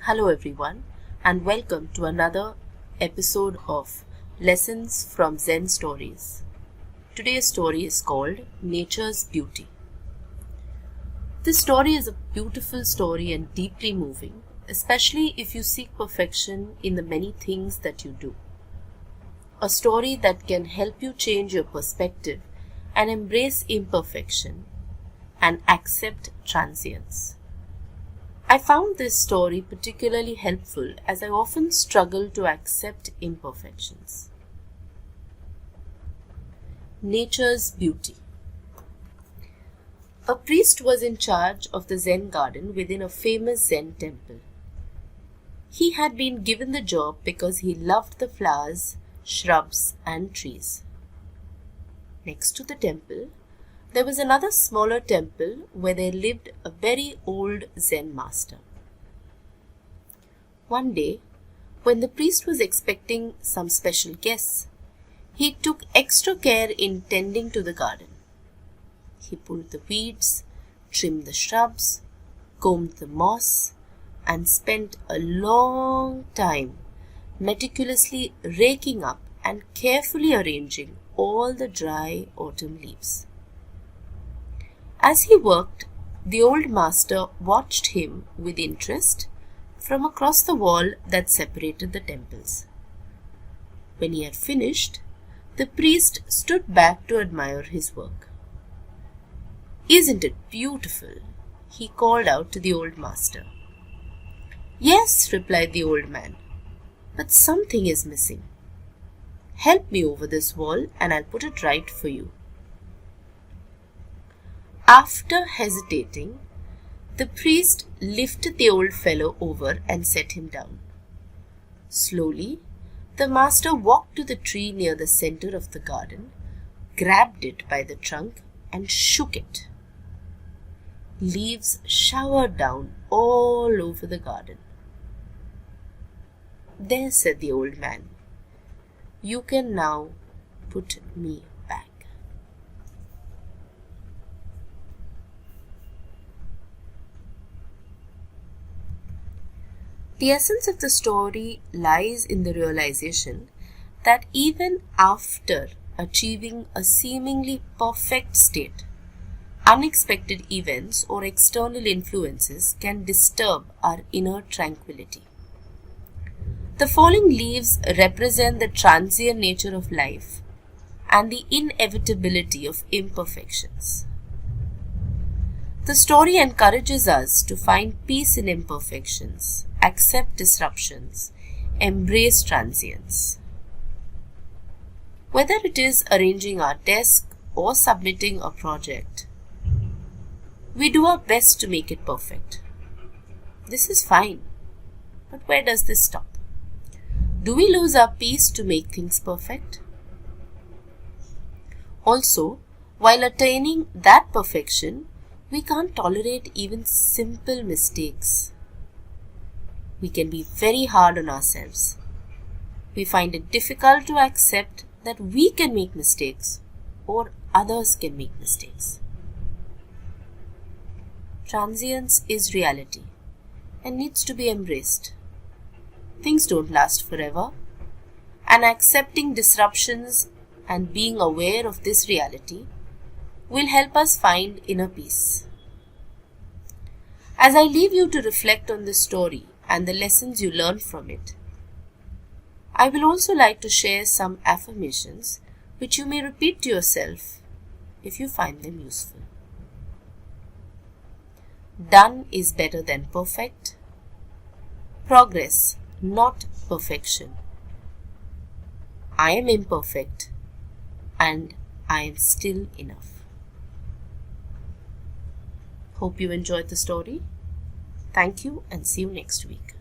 Hello everyone and welcome to another episode of Lessons from Zen Stories. Today's story is called Nature's Beauty. This story is a beautiful story and deeply moving, especially if you seek perfection in the many things that you do. A story that can help you change your perspective and embrace imperfection and accept transience. I found this story particularly helpful as I often struggle to accept imperfections. Nature's Beauty. A priest was in charge of the Zen garden within a famous Zen temple. He had been given the job because he loved the flowers, shrubs, and trees. Next to the temple, there was another smaller temple where there lived a very old Zen master. One day, when the priest was expecting some special guests, he took extra care in tending to the garden. He pulled the weeds, trimmed the shrubs, combed the moss, and spent a long time meticulously raking up and carefully arranging all the dry autumn leaves. As he worked, the old master watched him with interest from across the wall that separated the temples. When he had finished, the priest stood back to admire his work. "Isn't it beautiful?" he called out to the old master. "Yes," replied the old man, "but something is missing. Help me over this wall and I'll put it right for you." After hesitating, the priest lifted the old fellow over and set him down. Slowly, the master walked to the tree near the center of the garden, grabbed it by the trunk, and shook it. Leaves showered down all over the garden. "There," said the old man, "you can now put me back." The essence of the story lies in the realization that even after achieving a seemingly perfect state, unexpected events or external influences can disturb our inner tranquility. The falling leaves represent the transient nature of life and the inevitability of imperfections. The story encourages us to find peace in imperfections, accept disruptions, embrace transience. Whether it is arranging our desk or submitting a project, we do our best to make it perfect. This is fine, but where does this stop? Do we lose our peace to make things perfect? Also, while attaining that perfection, we can't tolerate even simple mistakes. We can be very hard on ourselves. We find it difficult to accept that we can make mistakes or others can make mistakes. Transience is reality and needs to be embraced. Things don't last forever, and accepting disruptions and being aware of this reality will help us find inner peace. As I leave you to reflect on this story and the lessons you learn from it, I will also like to share some affirmations which you may repeat to yourself if you find them useful. Done is better than perfect. Progress, not perfection. I am imperfect and I am still enough. Hope you enjoyed the story. Thank you and see you next week.